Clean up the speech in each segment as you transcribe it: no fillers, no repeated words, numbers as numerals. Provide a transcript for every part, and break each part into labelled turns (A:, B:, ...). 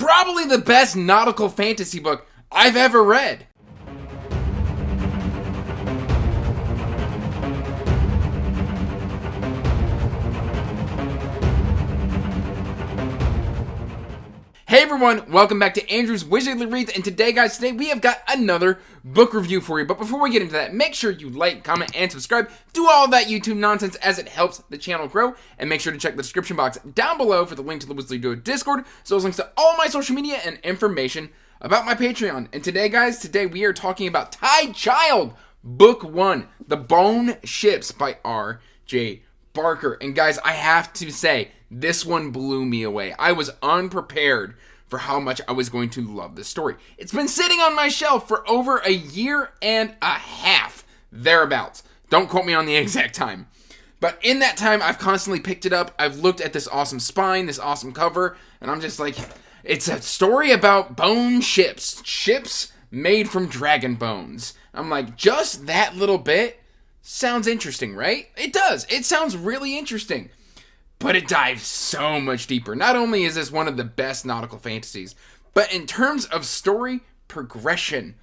A: probably the best nautical fantasy book I've ever read. Hey everyone, welcome back to Andrew's Wizardly Reads, and today we have got another book review for you. But before we get into that, make sure you like, comment, and subscribe. Do all of that YouTube nonsense as it helps the channel grow. And make sure to check the description box down below for the link to the Wizardly Duo Discord, so those links to all my social media and information about my Patreon. And today we are talking about Tide Child, Book 1, The Bone Ships by R.J. Barker. And guys, I have to say, this one blew me away. I was unprepared for how much I was going to love this story. It's been sitting on my shelf for over a year and a half, thereabouts. Don't quote me on the exact time. But in that time, I've constantly picked it up. I've looked at this awesome spine, this awesome cover, and I'm just like, it's a story about bone ships. Ships made from dragon bones. I'm like, just that little bit sounds interesting, right? It does. It sounds really interesting. But it dives so much deeper. Not only is this one of the best nautical fantasies, but in terms of story progression,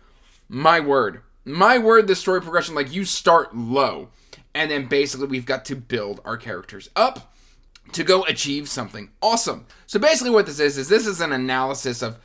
A: my word, the story progression, like you start low, and then basically we've got to build our characters up to go achieve something awesome. So basically what this is an analysis of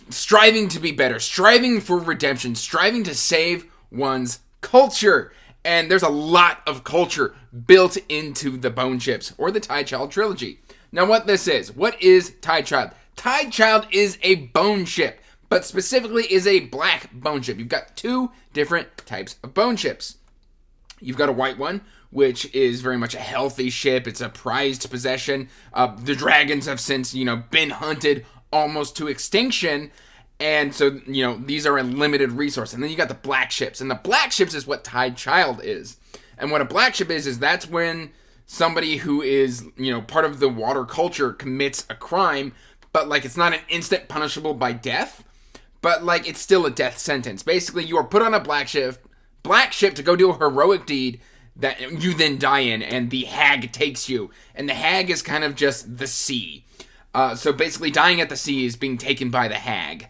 A: striving to be better, striving for redemption, striving to save one's culture. And there's a lot of culture built into the Bone Ships, or the Tide Child trilogy. Now what is Tide Child? Tide Child is a bone ship, but specifically is a black bone ship. You've got two different types of bone ships. You've got a white one, which is very much a healthy ship. It's a prized possession. The dragons have since, been hunted almost to extinction. And so, these are a limited resource. And then you got the black ships. And the black ships is what Tide Child is. And what a black ship is that's when somebody who is, part of the water culture commits a crime, but, it's not an instant punishable by death, but, it's still a death sentence. Basically, you are put on a black ship to go do a heroic deed that you then die in, and the hag takes you. And the hag is kind of just the sea. So basically, dying at the sea is being taken by the hag,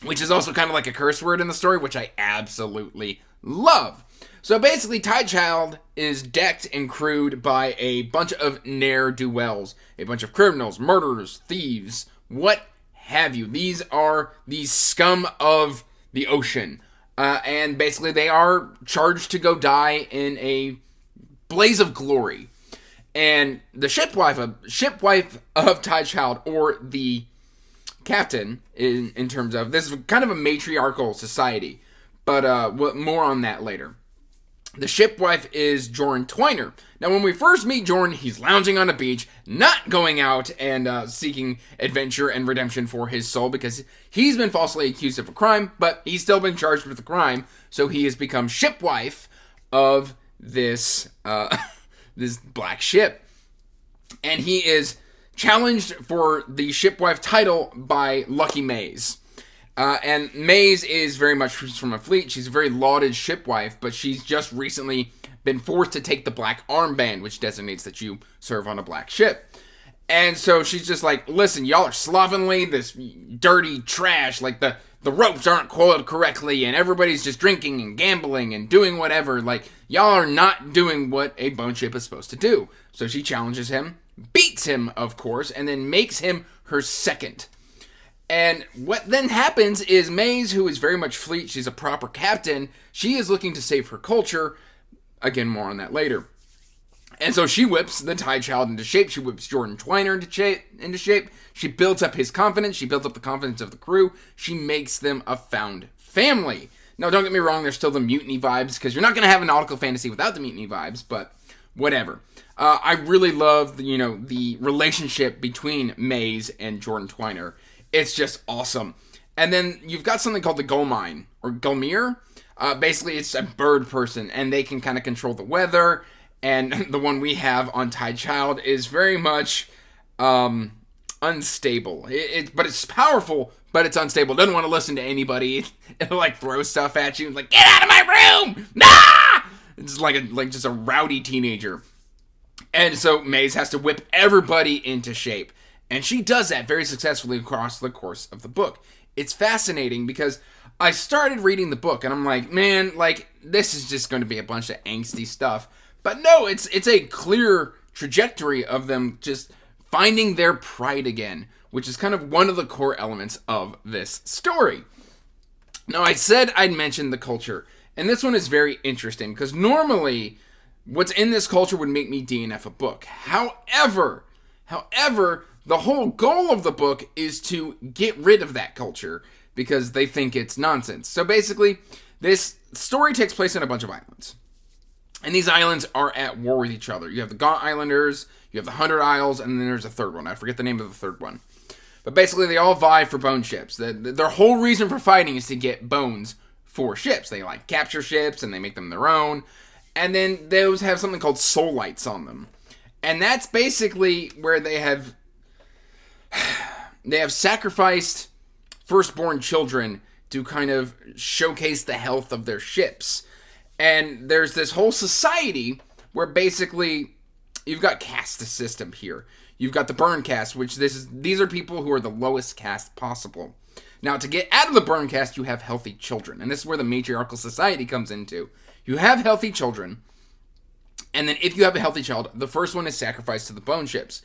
A: which is also kind of like a curse word in the story, which I absolutely love. So basically, Tide Child is decked and crewed by a bunch of ne'er-do-wells, a bunch of criminals, murderers, thieves, what have you. These are the scum of the ocean. And basically, they are charged to go die in a blaze of glory. And the shipwife of Tide Child, or the captain, in terms of, this is kind of a matriarchal society, but more on that later. The shipwife is Jorn Twiner. Now, when we first meet Jorn, he's lounging on a beach, not going out and seeking adventure and redemption for his soul, because he's been falsely accused of a crime, but he's still been charged with the crime, so he has become shipwife of this this black ship. And he is challenged for the shipwife title by Lucky Maze. And Maze is very much from a fleet. She's a very lauded shipwife, but she's just recently been forced to take the black armband, which designates that you serve on a black ship. And so she's just like, listen, y'all are slovenly, this dirty trash, the ropes aren't coiled correctly, and everybody's just drinking and gambling and doing whatever. Y'all are not doing what a bone ship is supposed to do. So she challenges him, beats him, of course, and then makes him her second. And what then happens is Maze, who is very much fleet, she's a proper captain, she is looking to save her culture. Again, more on that later. And so she whips the Tide Child into shape. She whips Jorn Twiner into shape. She builds up his confidence. She builds up the confidence of the crew. She makes them a found family. Now, don't get me wrong, there's still the mutiny vibes, because you're not going to have a nautical fantasy without the mutiny vibes, but whatever. I really love the relationship between Maze and Jorn Twiner. It's just awesome. And then you've got something called the Gullmine, or Gullmere. Basically, it's a bird person, and they can kind of control the weather. And the one we have on Tide Child is very much unstable. But it's powerful, but it's unstable. It doesn't want to listen to anybody. It'll throw stuff at you, get out of my room! Nah! It's just a rowdy teenager. And so Maze has to whip everybody into shape. And she does that very successfully across the course of the book. It's fascinating because I started reading the book and I'm like, man, like, this is just going to be a bunch of angsty stuff. But no, it's a clear trajectory of them just finding their pride again, which is kind of one of the core elements of this story. Now, I said I'd mention the culture, and this one is very interesting because normally what's in this culture would make me DNF a book. However, the whole goal of the book is to get rid of that culture because they think it's nonsense. So basically, this story takes place on a bunch of islands. And these islands are at war with each other. You have the Gaunt Islanders, you have the 100 Isles, and then there's a third one. I forget the name of the third one. But basically, they all vie for bone ships. Their whole reason for fighting is to get bones for ships. They like capture ships, and they make them their own. And then those have something called soul lights on them. And that's basically where they have sacrificed firstborn children to kind of showcase the health of their ships. And there's this whole society where basically you've got caste system here. You've got the burn caste, which these are people who are the lowest caste possible. Now, to get out of the burn caste, you have healthy children. And this is where the matriarchal society comes into. You have healthy children. And then if you have a healthy child, the first one is sacrificed to the bone ships,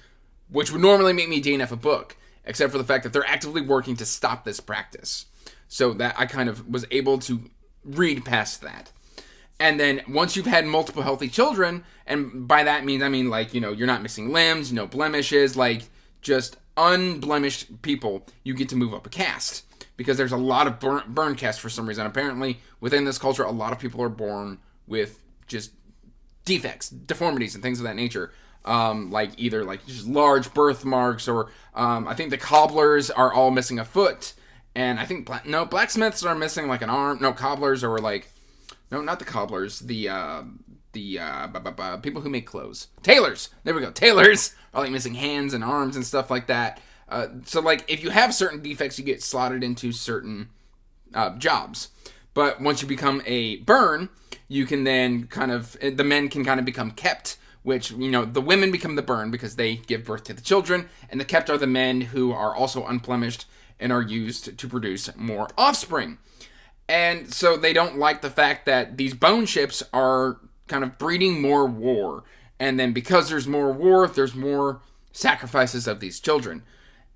A: which would normally make me DNF a book, except for the fact that they're actively working to stop this practice. So that I kind of was able to read past that. And then once you've had multiple healthy children, and by that means, I mean, like, you know, you're not missing limbs, no blemishes, like just unblemished people, you get to move up a caste. Because there's a lot of burn caste for some reason. Apparently, within this culture, a lot of people are born with just defects, deformities, and things of that nature. Like either like just large birthmarks, or I think the cobblers are all missing a foot. And I think, blacksmiths are missing like an arm. No, cobblers are like... No, not the cobblers. The people who make clothes. Tailors! There we go. Tailors are like missing hands and arms and stuff like that. So like if you have certain defects, you get slotted into certain jobs. But once you become a burn, you can then the men can kind of become kept, which, you know, the women become the burn because they give birth to the children, and the kept are the men who are also unblemished and are used to produce more offspring. And so they don't like the fact that these bone ships are kind of breeding more war. And then because there's more war, there's more sacrifices of these children.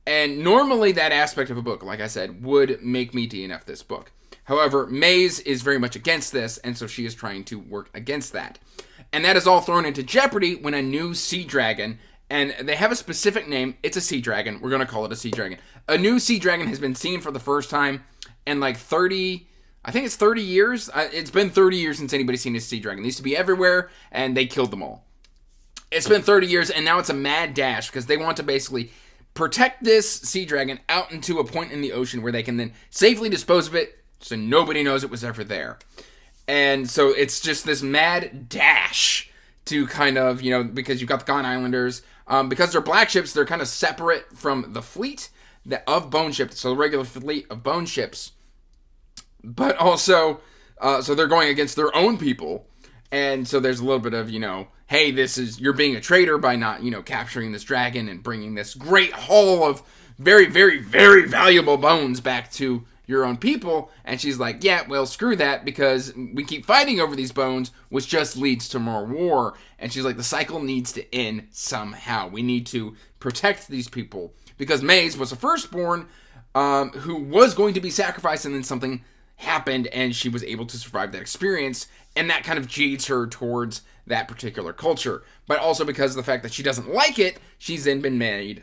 A: And normally that aspect of a book, like I said, would make me DNF this book. However, Maze is very much against this, and so she is trying to work against that. And that is all thrown into jeopardy when a new sea dragon, and they have a specific name, it's a sea dragon, we're going to call it a sea dragon. A new sea dragon has been seen for the first time in like 30 years. It's been 30 years since anybody's seen a sea dragon. They used to be everywhere, and they killed them all. It's been 30 years, and now it's a mad dash because they want to basically protect this sea dragon out into a point in the ocean where they can then safely dispose of it so nobody knows it was ever there. And so it's just this mad dash to kind of, you know, because you've got the Gaunt Islanders. Because they're black ships, they're kind of separate from the fleet of bone ships, so the regular fleet of bone ships. But also, so they're going against their own people. And so there's a little bit of, you know, hey, you're being a traitor by not, you know, capturing this dragon and bringing this great haul of very, very, very valuable bones back to your own people. And she's like, yeah, well, screw that, because we keep fighting over these bones, which just leads to more war. And she's like, the cycle needs to end somehow. We need to protect these people. Because Maze was a firstborn who was going to be sacrificed, and then something happened and she was able to survive that experience, and that kind of jades her towards that particular culture. But also because of the fact that she doesn't like it, she's then been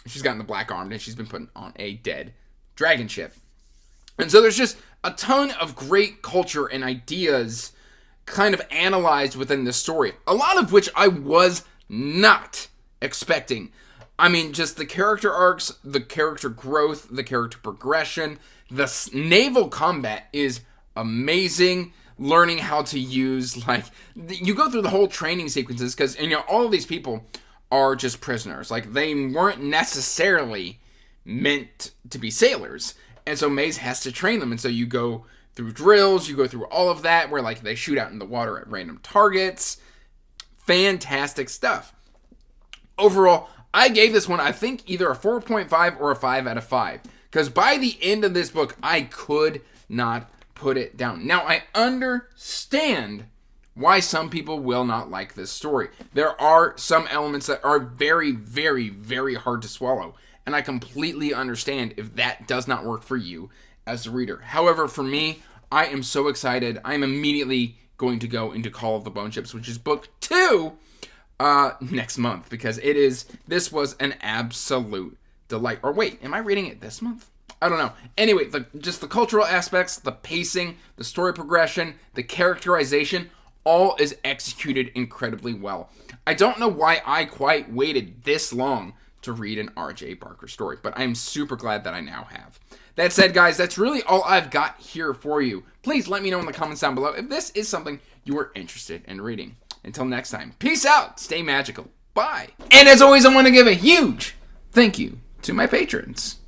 A: she's gotten the black armed, and she's been put on a dead dragon ship. And so there's just a ton of great culture and ideas kind of analyzed within this story, a lot of which I was not expecting. I mean, just the character arcs, the character growth, the character progression, the naval combat is amazing. Learning how to use, like, you go through the whole training sequences, because, you know, all of these people are just prisoners. Like, they weren't necessarily meant to be sailors. And so Maze has to train them. And so you go through drills, you go through all of that, where, like, they shoot out in the water at random targets. Fantastic stuff. Overall, I gave this one, I think, either a 4.5 or a 5 out of 5. Because by the end of this book, I could not put it down. Now, I understand why some people will not like this story. There are some elements that are very, very, very hard to swallow. And I completely understand if that does not work for you as a reader. However, for me, I am so excited. I'm immediately going to go into Call of the Bone Ships, which is book 2, next month. Because this was an absolute delight. Or wait, am I reading it this month? I don't know. Anyway, just the cultural aspects, the pacing, the story progression, the characterization, all is executed incredibly well. I don't know why I quite waited this long to read an R.J. Barker story, but I'm super glad that I now have. That said, guys, that's really all I've got here for you. Please let me know in the comments down below if this is something you are interested in reading. Until next time, peace out, stay magical, bye. And as always, I want to give a huge thank you to my patrons.